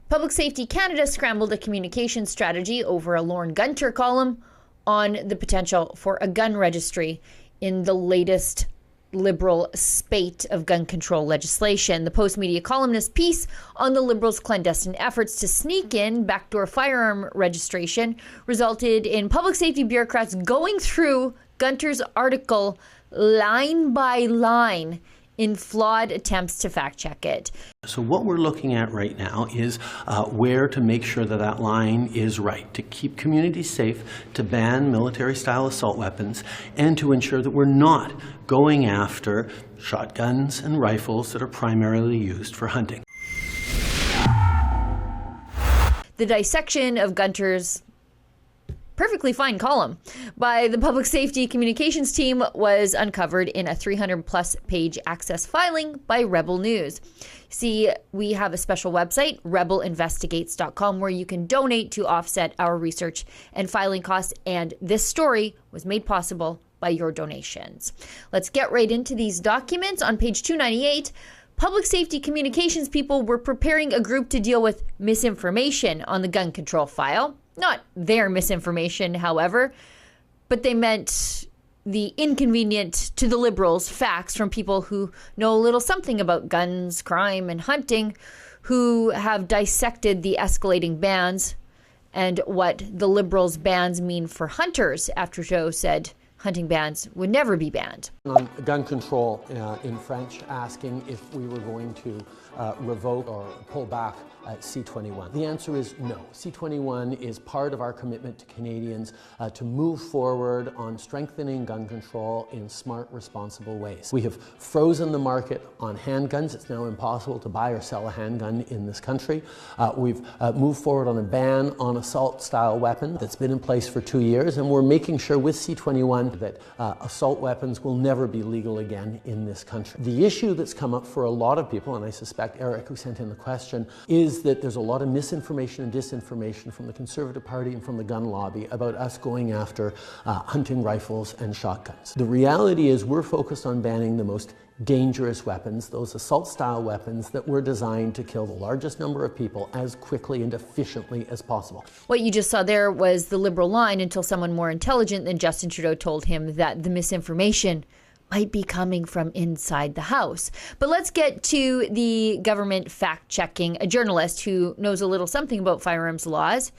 Public Safety Canada scrambled a communication strategy over a Lorne Gunter column on the potential for a gun registry in the latest Liberal spate of gun control legislation. The Post Media columnist piece on the Liberals' clandestine efforts to sneak in backdoor firearm registration resulted in public safety bureaucrats going through Gunter's article line by line in flawed attempts to fact-check it. So what we're looking at right now is where to make sure that that line is right, to keep communities safe, to ban military-style assault weapons, and to ensure that we're not going after shotguns and rifles that are primarily used for hunting. The dissection of Gunter's perfectly fine column by the public safety communications team was uncovered in a 300-plus page access filing by Rebel News. See, we have a special website, rebelinvestigates.com, where you can donate to offset our research and filing costs, and this story was made possible by your donations. Let's get right into these documents. On page 298, public safety communications people were preparing a group to deal with misinformation on the gun control file. Not their misinformation, however, but they meant the inconvenient to the Liberals facts from people who know a little something about guns, crime, and hunting, who have dissected the escalating bans and what the Liberals' bans mean for hunters after Joe said hunting bans would never be banned. On gun control in French, asking if we were going to revoke or pull back C-21. The answer is no. C-21 is part of our commitment to Canadians to move forward on strengthening gun control in smart, responsible ways. We have frozen the market on handguns. It's now impossible to buy or sell a handgun in this country. We've moved forward on a ban on assault-style weapons that's been in place for 2 years, and we're making sure with C-21 that assault weapons will never be legal again in this country. The issue that's come up for a lot of people, and I suspect Eric, who sent in the question, is that there's a lot of misinformation and disinformation from the Conservative Party and from the gun lobby about us going after hunting rifles and shotguns. The reality is we're focused on banning the most dangerous weapons, those assault-style weapons that were designed to kill the largest number of people as quickly and efficiently as possible. What you just saw there was the Liberal line until someone more intelligent than Justin Trudeau told him that the misinformation might be coming from inside the House. But let's get to the government fact-checking, a journalist who knows a little something about firearms laws,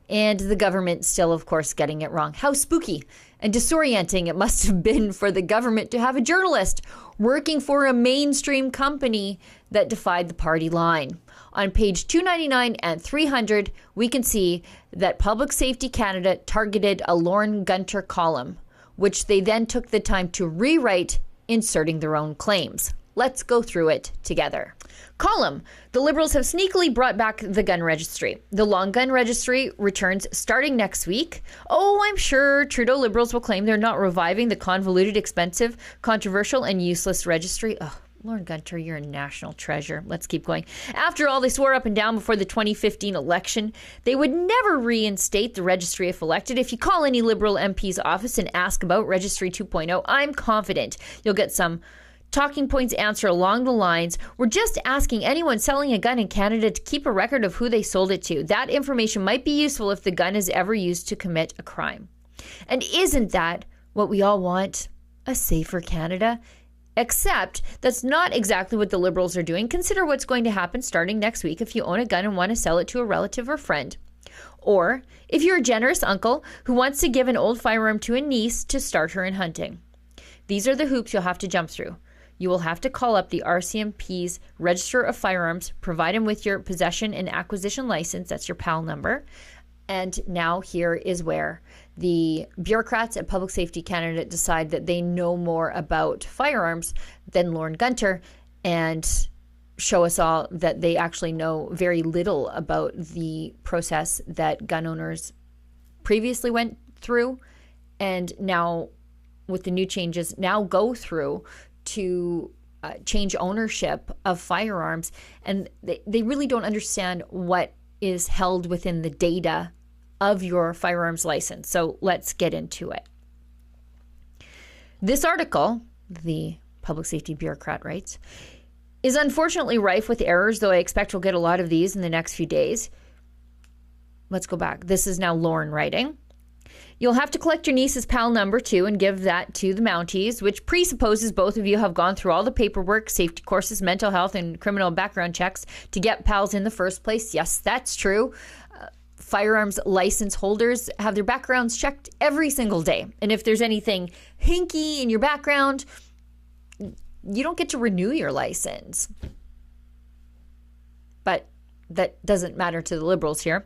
and the government still, of course, getting it wrong. How spooky and disorienting it must have been for the government to have a journalist working for a mainstream company that defied the party line. On page 299 and 300, we can see that Public Safety Canada targeted a Lorne Gunter column, which they then took the time to rewrite, inserting their own claims. Let's go through it together. Column: the Liberals have sneakily brought back the gun registry. The long gun registry returns starting next week. Oh, I'm sure Trudeau Liberals will claim they're not reviving the convoluted, expensive, controversial, and useless registry. Oh, Lorne Gunter, you're a national treasure. Let's keep going. After all, they swore up and down before the 2015 election they would never reinstate the registry if elected. If you call any Liberal MP's office and ask about Registry 2.0, I'm confident you'll get some talking points answer along the lines: we're just asking anyone selling a gun in Canada to keep a record of who they sold it to. That information might be useful if the gun is ever used to commit a crime. And isn't that what we all want? A safer Canada? Except that's not exactly what the Liberals are doing. Consider what's going to happen starting next week if you own a gun and want to sell it to a relative or friend. Or if you're a generous uncle who wants to give an old firearm to a niece to start her in hunting. These are the hoops you'll have to jump through. You will have to call up the RCMP's Register of Firearms, provide them with your possession and acquisition license, that's your PAL number. And now here is where the bureaucrats at Public Safety Canada decide that they know more about firearms than Lorne Gunter and show us all that they actually know very little about the process that gun owners previously went through and now, with the new changes, now go through to change ownership of firearms. And they really don't understand what is held within the data of your firearms license. So let's get into it. This article, the public safety bureaucrat writes, is unfortunately rife with errors, though I expect we'll get a lot of these in the next few days. Let's go back. This is now Lorne writing. You'll have to collect your niece's PAL number too and give that to the Mounties, which presupposes both of you have gone through all the paperwork, safety courses, mental health, and criminal background checks to get PALs in the first place. Yes, that's true. Firearms license holders have their backgrounds checked every single day. And if there's anything hinky in your background, you don't get to renew your license. But that doesn't matter to the Liberals here.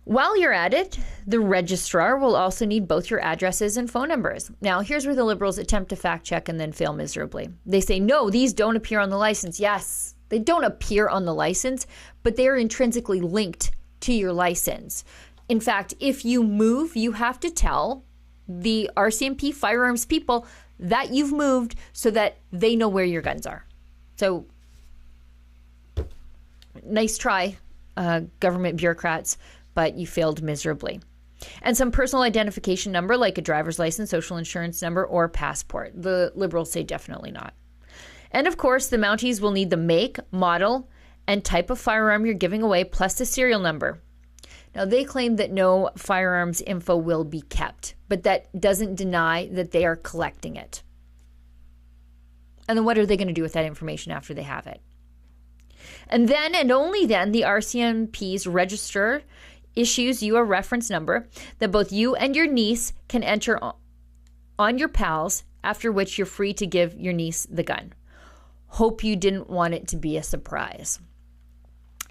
While you're at it, the registrar will also need both your addresses and phone numbers. Now, here's where the Liberals attempt to fact check and then fail miserably. They say, no, these don't appear on the license. Yes, they don't appear on the license, but they're intrinsically linked to your license. In fact, if you move, you have to tell the RCMP firearms people that you've moved so that they know where your guns are. So, nice try, government bureaucrats, but you failed miserably. And some personal identification number like a driver's license, social insurance number, or passport. The Liberals say definitely not. And of course, the Mounties will need the make, model, and type of firearm you're giving away, plus the serial number. Now, they claim that no firearms info will be kept, but that doesn't deny that they are collecting it. And then what are they going to do with that information after they have it? And then, and only then, the RCMP's registrar issues you a reference number that both you and your niece can enter on your PALs, after which you're free to give your niece the gun. Hope you didn't want it to be a surprise.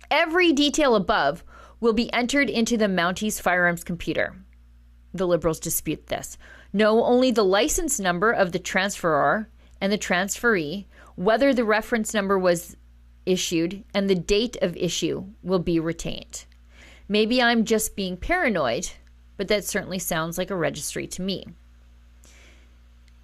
Every detail above will be entered into the Mounties firearms computer. The Liberals dispute this. No, only the license number of the transferor and the transferee, whether the reference number was issued, and the date of issue will be retained. Maybe I'm just being paranoid, but that certainly sounds like a registry to me.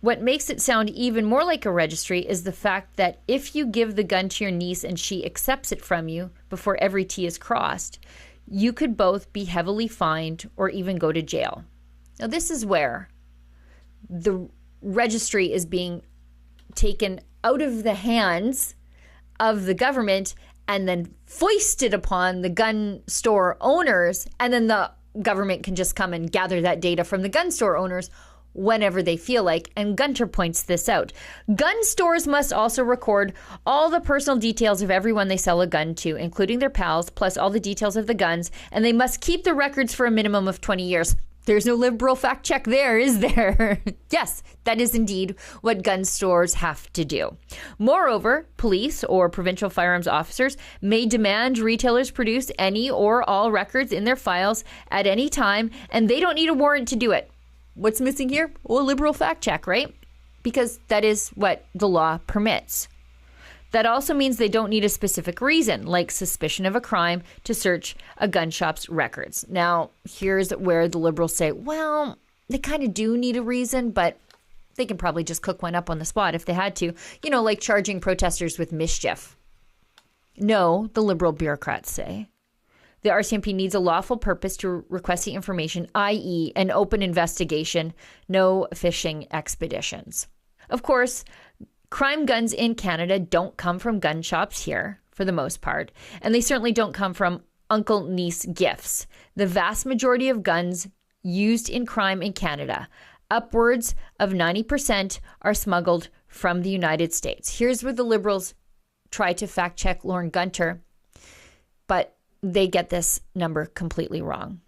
What makes it sound even more like a registry is the fact that if you give the gun to your niece and she accepts it from you before every T is crossed, you could both be heavily fined or even go to jail. Now, this is where the registry is being taken out of the hands of the government and then foisted upon the gun store owners, and then the government can just come and gather that data from the gun store owners whenever they feel like. And Gunter points this out. Gun stores must also record all the personal details of everyone they sell a gun to, including their PALs, plus all the details of the guns, and they must keep the records for a minimum of 20 years. There's no Liberal fact check there, is there? Yes, that is indeed what gun stores have to do. Moreover, police or provincial firearms officers may demand retailers produce any or all records in their files at any time, and they don't need a warrant to do it. What's missing here? Well, a Liberal fact check, right? Because that is what the law permits. That also means they don't need a specific reason, like suspicion of a crime, to search a gun shop's records. Now, here's where the Liberals say, well, they kind of do need a reason, but they can probably just cook one up on the spot if they had to. You know, like charging protesters with mischief. No, the Liberal bureaucrats say. The RCMP needs a lawful purpose to request the information, i.e. an open investigation, no fishing expeditions. Of course, crime guns in Canada don't come from gun shops here, for the most part, and they certainly don't come from uncle-niece gifts. The vast majority of guns used in crime in Canada, upwards of 90%, are smuggled from the United States. Here's where the Liberals try to fact-check Lorne Gunter, but they get this number completely wrong.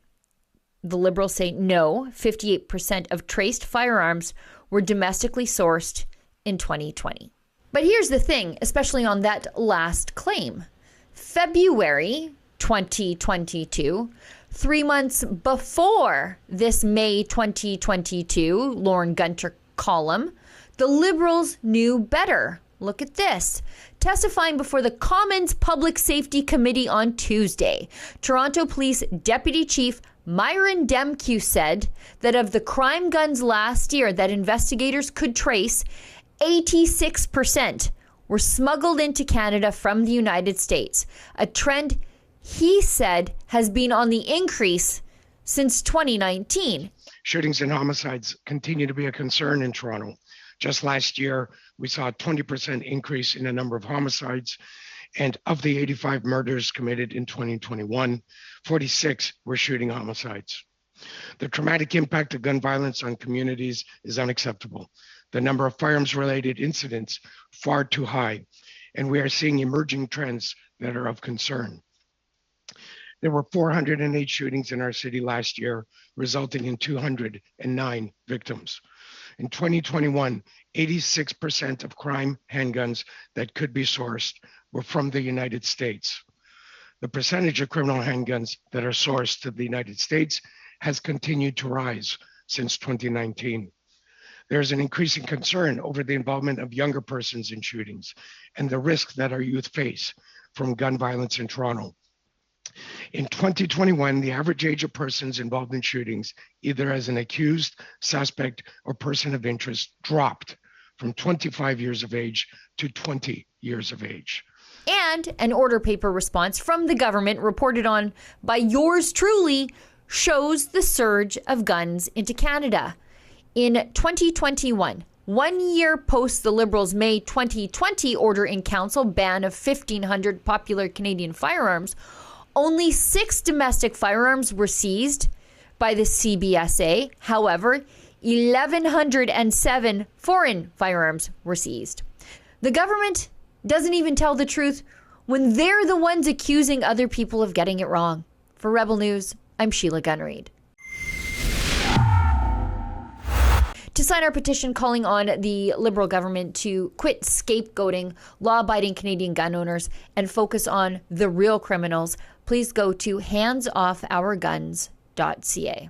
The Liberals say no, 58% of traced firearms were domestically sourced in 2020. But here's the thing, especially on that last claim. February 2022, 3 months before this May 2022 Lorne Gunter column, the Liberals knew better. Look at this. Testifying before the Commons Public Safety Committee on Tuesday, Toronto Police Deputy Chief Myron Demkew said that of the crime guns last year that investigators could trace, 86% were smuggled into Canada from the United States, a trend he said has been on the increase since 2019. Shootings and homicides continue to be a concern in Toronto. Just last year, we saw a 20% increase in the number of homicides. And of the 85 murders committed in 2021, 46 were shooting homicides. The traumatic impact of gun violence on communities is unacceptable. The number of firearms-related incidents far too high, and we are seeing emerging trends that are of concern. There were 408 shootings in our city last year, resulting in 209 victims. In 2021, 86% of crime handguns that could be sourced were from the United States. The percentage of criminal handguns that are sourced to the United States has continued to rise since 2019. There's an increasing concern over the involvement of younger persons in shootings and the risk that our youth face from gun violence in Toronto. In 2021, the average age of persons involved in shootings, either as an accused, suspect, or person of interest, dropped from 25 years of age to 20 years of age. And an order paper response from the government reported on by yours truly shows the surge of guns into Canada. In 2021, 1 year post the Liberals' May 2020 order in council ban of 1,500 popular Canadian firearms, only 6 domestic firearms were seized by the CBSA. However, 1,107 foreign firearms were seized. The government doesn't even tell the truth when they're the ones accusing other people of getting it wrong. For Rebel News, I'm Sheila Gunn-Reid. To sign our petition calling on the Liberal government to quit scapegoating law-abiding Canadian gun owners and focus on the real criminals, please go to handsoffourguns.ca.